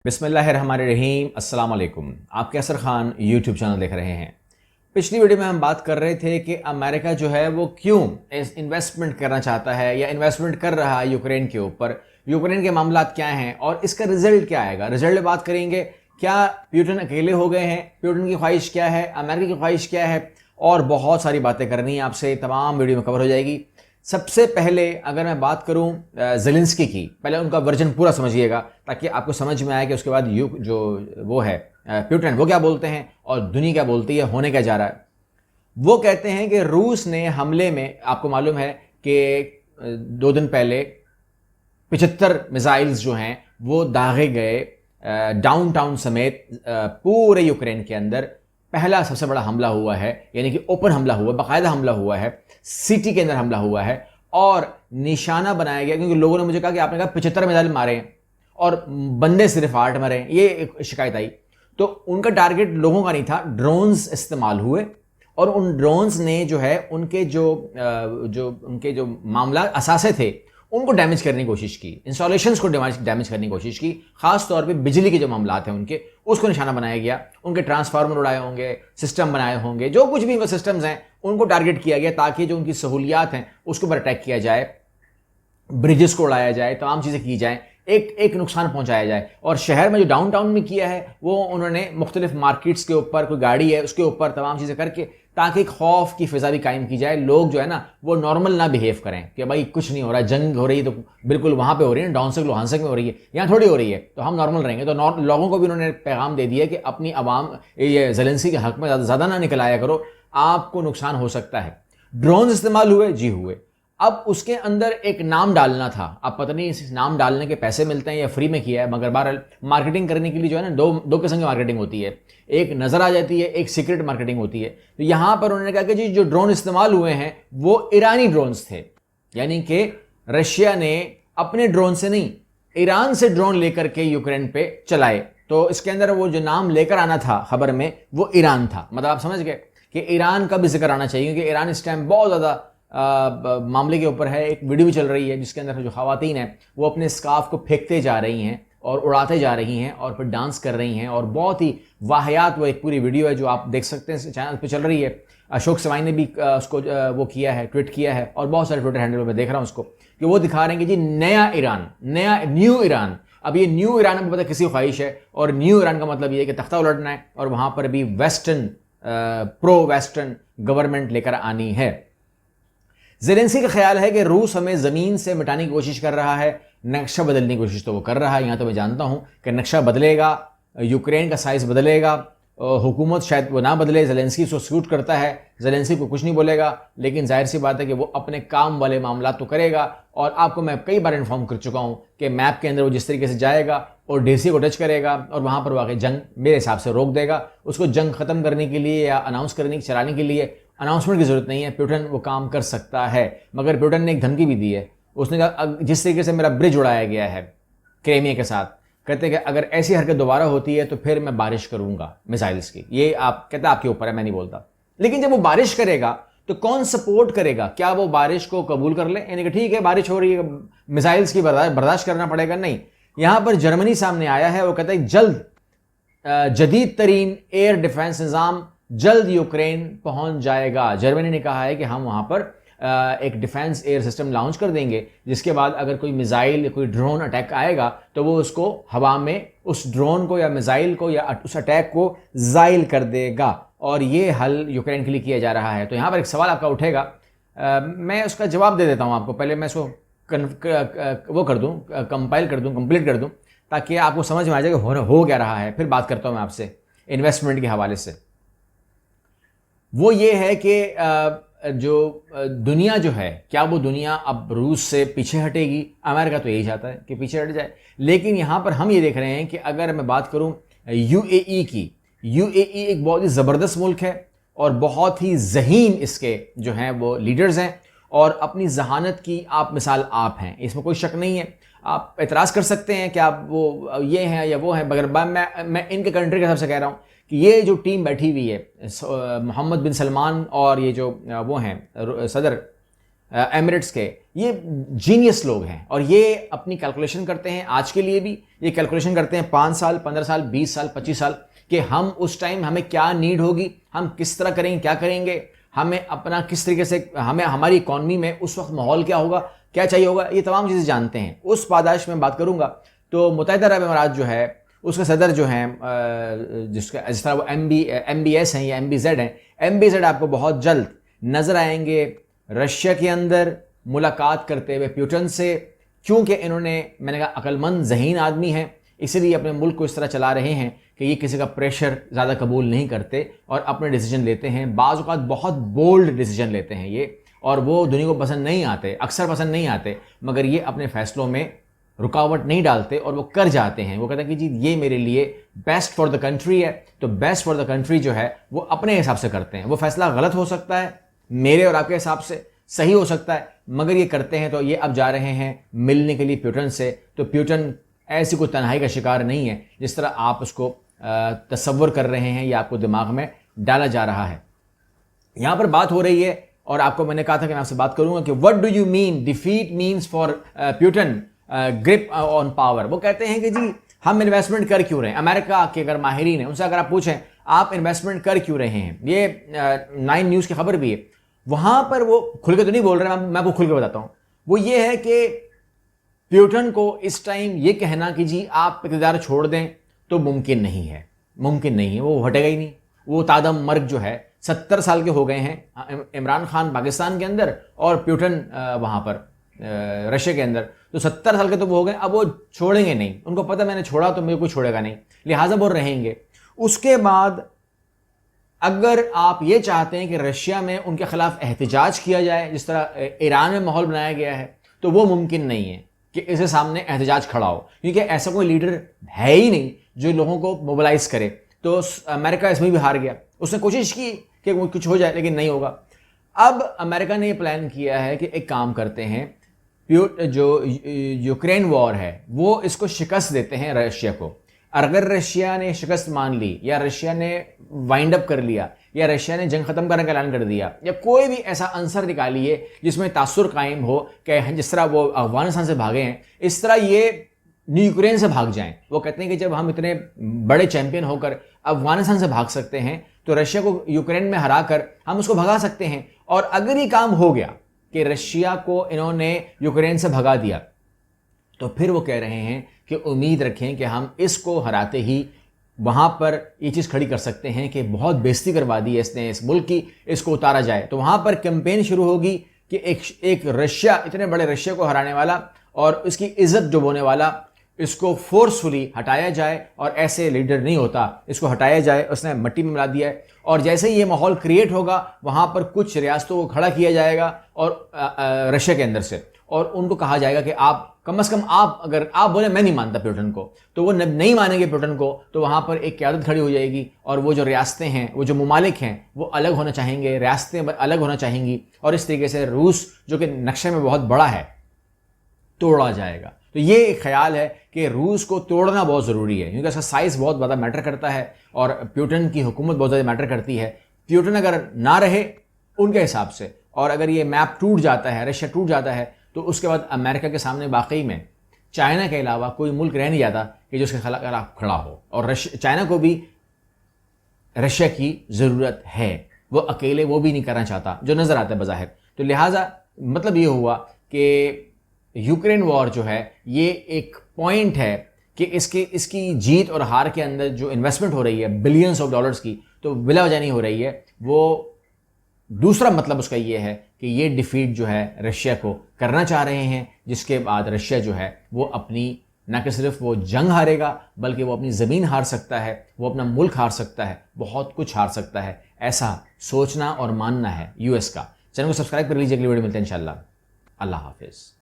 बिस्मिल्लाहिर्रहमानिर्रहीम। अस्सलाम वालेकुम। आप कैसर खान यूट्यूब चैनल देख रहे हैं। पिछली वीडियो में हम बात कर रहे थे कि अमेरिका जो है वो क्यों इन्वेस्टमेंट करना चाहता है या इन्वेस्टमेंट कर रहा है यूक्रेन के ऊपर, यूक्रेन के मामला क्या हैं और इसका रिजल्ट क्या आएगा। रिजल्ट में बात करेंगे, क्या प्यूटन अकेले हो गए हैं, प्यूटन की ख्वाहिश क्या है, अमेरिका की ख्वाहिश क्या है, और बहुत सारी बातें करनी है आपसे। तमाम वीडियो में कवर हो जाएगी। सबसे पहले अगर मैं बात करूं ज़ेलेंस्की की, पहले उनका वर्जन पूरा समझिएगा ताकि आपको समझ में आए कि उसके बाद जो वो है प्यूटन, वो क्या बोलते हैं और दुनिया क्या बोलती है, होने क्या जा रहा है। वो कहते हैं कि रूस ने हमले में, आपको मालूम है कि 2 दिन पहले 75 मिसाइल्स जो हैं वो दागे गए डाउनटाउन समेत पूरे यूक्रेन के अंदर। पहला सबसे बड़ा हमला हुआ है, यानी कि ओपन हमला हुआ, बाकायदा हमला हुआ है, सिटी के अंदर हमला हुआ है और निशाना बनाया गया। क्योंकि लोगों ने मुझे कहा कि आपने कहा 75 मिसाइल मारे हैं और बंदे सिर्फ 8 मरे हैं, ये एक शिकायत आई। तो उनका टारगेट लोगों का नहीं था, ड्रोन्स इस्तेमाल हुए और उन ड्रोन्स ने जो है उनके जो मामला असासे थे उनको डैमेज करने की कोशिश की, इंस्टॉलेशंस को डैमेज करने की कोशिश की। खास तौर पे बिजली के जो मामलात हैं उनके, उसको निशाना बनाया गया। उनके ट्रांसफार्मर उड़ाए होंगे, सिस्टम बनाए होंगे, जो कुछ भी वो सिस्टम्स हैं उनको टारगेट किया गया ताकि जो उनकी सहूलियात हैं उसके ऊपर अटैक किया जाए, ब्रिजेस को उड़ाया जाए, तमाम चीज़ें की जाए, एक नुकसान पहुंचाया जाए। और शहर में जो डाउनटाउन में किया है वो उन्होंने मुख्तलिफ मार्केट्स के ऊपर, कोई गाड़ी है उसके ऊपर, तमाम चीज़ें करके ताकि खौफ की फिजा भी कायम की जाए। लोग जो है ना वो नॉर्मल ना बिहेव करें कि भाई कुछ नहीं हो रहा, जंग हो रही है तो बिल्कुल वहाँ पे हो रही है, डॉन्सक लुहानसक में हो रही है, यहाँ थोड़ी हो रही है, तो हम नॉर्मल रहेंगे। तो लोगों को भी उन्होंने पैगाम दे दिया कि अपनी आवाम ये ज़ेलेंस्की के हक में ज़्यादा ना निकल आया करो, आपको नुकसान हो सकता है। ड्रोन इस्तेमाल हुए, जी हुए। अब उसके अंदर एक नाम डालना था। अब पता नहीं इस नाम डालने के पैसे मिलते हैं या फ्री में किया है, मगर बहरहाल मार्केटिंग करने के लिए जो है ना दो किस्म की मार्केटिंग होती है, एक नजर आ जाती है, एक सीक्रेट मार्केटिंग होती है। तो यहां पर उन्होंने कहा कि जी जो ड्रोन इस्तेमाल हुए हैं वो ईरानी ड्रोन्स थे, यानी कि रशिया ने अपने ड्रोन से नहीं, ईरान से ड्रोन लेकर के यूक्रेन पे चलाए। तो इसके अंदर वो जो नाम लेकर आना था खबर में वो ईरान था। मतलब आप समझ गए कि ईरान का भी जिक्र आना चाहिए, क्योंकि ईरान इस टाइम बहुत ज़्यादा मामले के ऊपर है। एक वीडियो भी चल रही है जिसके अंदर जो खवातीन हैं वो अपने स्कार्फ को फेंकते जा रही हैं और उड़ाते जा रही हैं और फिर डांस कर रही हैं, और बहुत ही वाहियात वो एक पूरी वीडियो है जो आप देख सकते हैं, चैनल पे चल रही है। अशोक सवाई ने भी उसको वो किया है, ट्वीट किया है, और बहुत सारे ट्विटर हैंडल में देख रहा हूँ उसको, कि वो दिखा रहे हैं कि जी नया ईरान, न्यू ईरान। अब ये न्यू ईरान में पता किसी ख्वाहिश है, और न्यू ईरान का मतलब ये है कि तख्ता उलटना है और वहाँ पर भी वेस्टर्न, प्रो वेस्टर्न गवर्नमेंट लेकर आनी है। ज़ेलेंस्की का ख्याल है कि रूस हमें ज़मीन से मिटाने की कोशिश कर रहा है, नक्शा बदलने की कोशिश तो वो कर रहा है। यहाँ तो मैं जानता हूँ कि नक्शा बदलेगा, यूक्रेन का साइज़ बदलेगा, हुकूमत शायद वो ना बदले, ज़ेलेंस्की उसको सूट करता है, ज़ेलेंस्की को कुछ नहीं बोलेगा, लेकिन जाहिर सी बात है कि वो अपने काम वाले मामला तो करेगा। और आपको मैं कई बार इन्फॉर्म कर चुका हूँ कि मैप के अंदर वो जिस तरीके से जाएगा और डीसी को टच करेगा और वहाँ पर वाकई जंग मेरे हिसाब से रोक देगा। उसको जंग ख़त्म करने के लिए या अनाउंस करने की, चलाने के लिए अनाउंसमेंट की जरूरत नहीं है, प्यूटन वो काम कर सकता है। मगर प्यूटन ने एक धमकी भी दी है, उसने कहा जिस तरीके से मेरा ब्रिज उड़ाया गया है क्रेमिया के साथ, कहते हैं कि अगर ऐसी हरकत दोबारा होती है तो फिर मैं बारिश करूंगा मिसाइल्स की। ये आप कहते हैं आपके ऊपर है, मैं नहीं बोलता। लेकिन जब वो बारिश करेगा तो कौन सपोर्ट करेगा? क्या वो बारिश को कबूल कर ले, यानी कि ठीक है बारिश हो रही है, मिसाइल्स की बर्दाश्त करना पड़ेगा? नहीं। यहां पर जर्मनी सामने आया है, वो कहता है जल्द जदीद तरीन एयर डिफेंस निज़ाम जल्द यूक्रेन पहुंच जाएगा। जर्मनी ने कहा है कि हम वहां पर एक डिफेंस एयर सिस्टम लॉन्च कर देंगे, जिसके बाद अगर कोई मिसाइल या कोई ड्रोन अटैक आएगा तो वो उसको हवा में, उस ड्रोन को या मिसाइल को या उस अटैक को ज़ाइल कर देगा। और ये हल यूक्रेन के लिए किया जा रहा है। तो यहाँ पर एक सवाल आपका उठेगा, मैं उसका जवाब दे देता हूँ आपको। पहले मैं इसको वो कर दूँ, कंपाइल कर दूँ, कंप्लीट कर दूँ, ताकि आपको समझ में आ जाए कि हो क्या रहा है। फिर बात करता हूँ मैं आपसे इन्वेस्टमेंट के हवाले से। वो ये है कि जो दुनिया जो है, क्या वो दुनिया अब रूस से पीछे हटेगी? अमेरिका तो यही चाहता है कि पीछे हट जाए। लेकिन यहाँ पर हम ये देख रहे हैं कि अगर मैं बात करूँ यूएई की, यूएई एक बहुत ही ज़बरदस्त मुल्क है और बहुत ही ज़हीन इसके जो हैं वो लीडर्स हैं, और अपनी जहानत की आप मिसाल आप हैं, इसमें कोई शक नहीं है। आप एतराज़ कर सकते हैं कि आप वो ये हैं या वो हैं, मगर मैं इनके कंट्री के हिसाब से कह रहा हूँ कि ये जो टीम बैठी हुई है, मोहम्मद बिन सलमान और ये जो वो हैं सदर एमिरेट्स के, ये जीनियस लोग हैं और ये अपनी कैलकुलेशन करते हैं, आज के लिए भी ये कैलकुलेशन करते हैं 5 साल, 15 साल, 20 साल, 25 साल कि हम उस टाइम हमें क्या नीड होगी, हम किस तरह करेंगे, क्या करेंगे, हमें अपना किस तरीके से, हमें हमारी इकॉनमी में उस वक्त माहौल क्या होगा, क्या चाहिए होगा, ये तमाम चीज़ें जानते हैं। उस पादाश में बात करूंगा तो मुत्तहिदा अरब अमीरात जो है उसके सदर जो हैं जिसका जिस तरह वो MBS हैं या MBZ हैं, MBZ आपको बहुत जल्द नज़र आएंगे रशिया के अंदर मुलाकात करते हुए प्यूटन से, क्योंकि इन्होंने, मैंने कहा, अक्लमंद ज़हीन आदमी हैं, इसीलिए अपने मुल्क को इस तरह चला रहे हैं कि ये किसी का प्रेशर ज़्यादा कबूल नहीं करते और अपने डिसीजन लेते हैं। बाज़ औक़ात बहुत बोल्ड डिसीजन लेते हैं ये, और वो दुनिया को पसंद नहीं आते, अक्सर पसंद नहीं आते, मगर ये अपने फ़ैसलों में रुकावट नहीं डालते और वो कर जाते हैं। वो कहते हैं कि जी ये मेरे लिए बेस्ट फॉर द कंट्री है, तो बेस्ट फॉर द कंट्री जो है वो अपने हिसाब से करते हैं। वो फैसला गलत हो सकता है, मेरे और आपके हिसाब से सही हो सकता है, मगर ये करते हैं। तो ये अब जा रहे हैं मिलने के लिए प्यूटन से। तो प्यूटन ऐसी कोई तन्हाई का शिकार नहीं है जिस तरह आप उसको तसव्वुर कर रहे हैं या आपको दिमाग में डाला जा रहा है। यहाँ पर बात हो रही है, और आपको मैंने कहा था कि मैं आपसे बात करूंगा कि what do you mean defeat means for Putin grip on power. वो कहते हैं कि जी हम इन्वेस्टमेंट कर क्यों रहे हैं। अमेरिका के अगर माहिरीन हैं उनसे अगर आप पूछें आप इन्वेस्टमेंट कर क्यों रहे हैं, ये 9 न्यूज़ की खबर भी है, वहां पर वो खुल के तो नहीं बोल रहे, मैं आपको खुल के बताता हूं। वो ये है कि प्यूटन को इस टाइम ये कहना कि जी आप इक़्तिदार छोड़ दें तो मुमकिन नहीं है, मुमकिन नहीं है, वो हटेगा ही नहीं। वो तादम मर्ग जो है 70 साल के हो गए हैं इमरान खान पाकिस्तान के अंदर और प्यूटन वहाँ पर रशिया के अंदर, तो 70 साल के तो वो हो गए। अब वो छोड़ेंगे नहीं, उनको पता मैंने छोड़ा तो मेरे को छोड़ेगा नहीं, लिहाजा वो रहेंगे। उसके बाद अगर आप ये चाहते हैं कि रशिया में उनके खिलाफ एहतजाज किया जाए जिस तरह ईरान में माहौल बनाया गया है, तो वो मुमकिन नहीं है कि इसके सामने एहतजाज खड़ा हो, क्योंकि ऐसा कोई लीडर है ही नहीं जो लोगों को मोबिलाइज करे। तो अमेरिका इसमें भी हार गया, उसने कोशिश की कि वो कुछ हो जाए लेकिन नहीं होगा। अब अमेरिका ने ये प्लान किया है कि एक काम करते हैं, जो यूक्रेन वॉर है वो इसको शिकस्त देते हैं रशिया को। अगर रशिया ने शिकस्त मान ली या रशिया ने वाइंड अप कर लिया या रशिया ने जंग खत्म करने का ऐलान कर दिया या कोई भी ऐसा अंसर निकालिए जिसमें तासुर कायम हो कि जिस तरह वो अफगानिस्तान से भागे हैं इस तरह ये यूक्रेन से भाग जाएं। वो कहते हैं कि जब हम इतने बड़े चैंपियन होकर अफगानिस्तान से भाग सकते हैं तो रशिया को यूक्रेन में हरा कर हम उसको भगा सकते हैं। और अगर ये काम हो गया कि रशिया को इन्होंने यूक्रेन से भगा दिया तो फिर वो कह रहे हैं कि उम्मीद रखें कि हम इसको हराते ही वहाँ पर ये चीज़ खड़ी कर सकते हैं कि बहुत बेइज्जती करवा दी है इसने इस मुल्क की, इसको उतारा जाए। तो वहाँ पर कैंपेन शुरू होगी कि एक रशिया, इतने बड़े रशिया को हराने वाला और इसकी इज्जत डुबोने वाला, इसको फोर्सफुली हटाया जाए। और ऐसे लीडर नहीं होता, इसको हटाया जाए। उसने मिट्टी में मिला दिया है। और जैसे ही ये माहौल क्रिएट होगा वहाँ पर कुछ रियासतों को खड़ा किया जाएगा और रशिया के अंदर से, और उनको कहा जाएगा कि आप कम से कम आप, अगर आप बोले मैं नहीं मानता प्यूटन को, तो वो नहीं मानेंगे प्यूटन को, तो वहाँ पर एक क़यादत खड़ी हो जाएगी और वो जो रियासतें हैं, वो जो ममालिक हैं वो अलग होना चाहेंगे, रियासतें अलग होना चाहेंगी और इस तरीके से रूस जो कि नक्शे में बहुत बड़ा है तोड़ा जाएगा। तो ये एक ख्याल है कि रूस को तोड़ना बहुत ज़रूरी है क्योंकि उसका साइज़ बहुत ज़्यादा मैटर करता है और प्यूटन की हुकूमत बहुत ज़्यादा मैटर करती है। प्यूटन अगर ना रहे उनके हिसाब से, और अगर ये मैप टूट जाता है, रशिया टूट जाता है, तो उसके बाद अमेरिका के सामने वाकई में चाइना के अलावा कोई मुल्क रह नहीं जाता कि जो उसके खिलाफ खड़ा हो। और चाइना को भी रशिया की ज़रूरत है, वो अकेले वो भी नहीं करना चाहता जो नज़र आता है बज़ाहिर। तो लिहाजा मतलब ये हुआ कि यूक्रेन वॉर जो है ये एक पॉइंट है कि इसकी जीत और हार के अंदर जो इन्वेस्टमेंट हो रही है बिलियंस ऑफ डॉलर्स की, तो बिला वजह नहीं हो रही है। वो दूसरा मतलब उसका ये है कि ये डिफीट जो है रशिया को करना चाह रहे हैं, जिसके बाद रशिया जो है वो अपनी न कि सिर्फ वो जंग हारेगा बल्कि वो अपनी ज़मीन हार सकता है, वो अपना मुल्क हार सकता है, बहुत कुछ हार सकता है। ऐसा सोचना और मानना है यूएस का। चैनल को सब्सक्राइब कर लीजिए, अगली वीडियो मिलते हैं इंशाल्लाह। अल्लाह हाफिज़।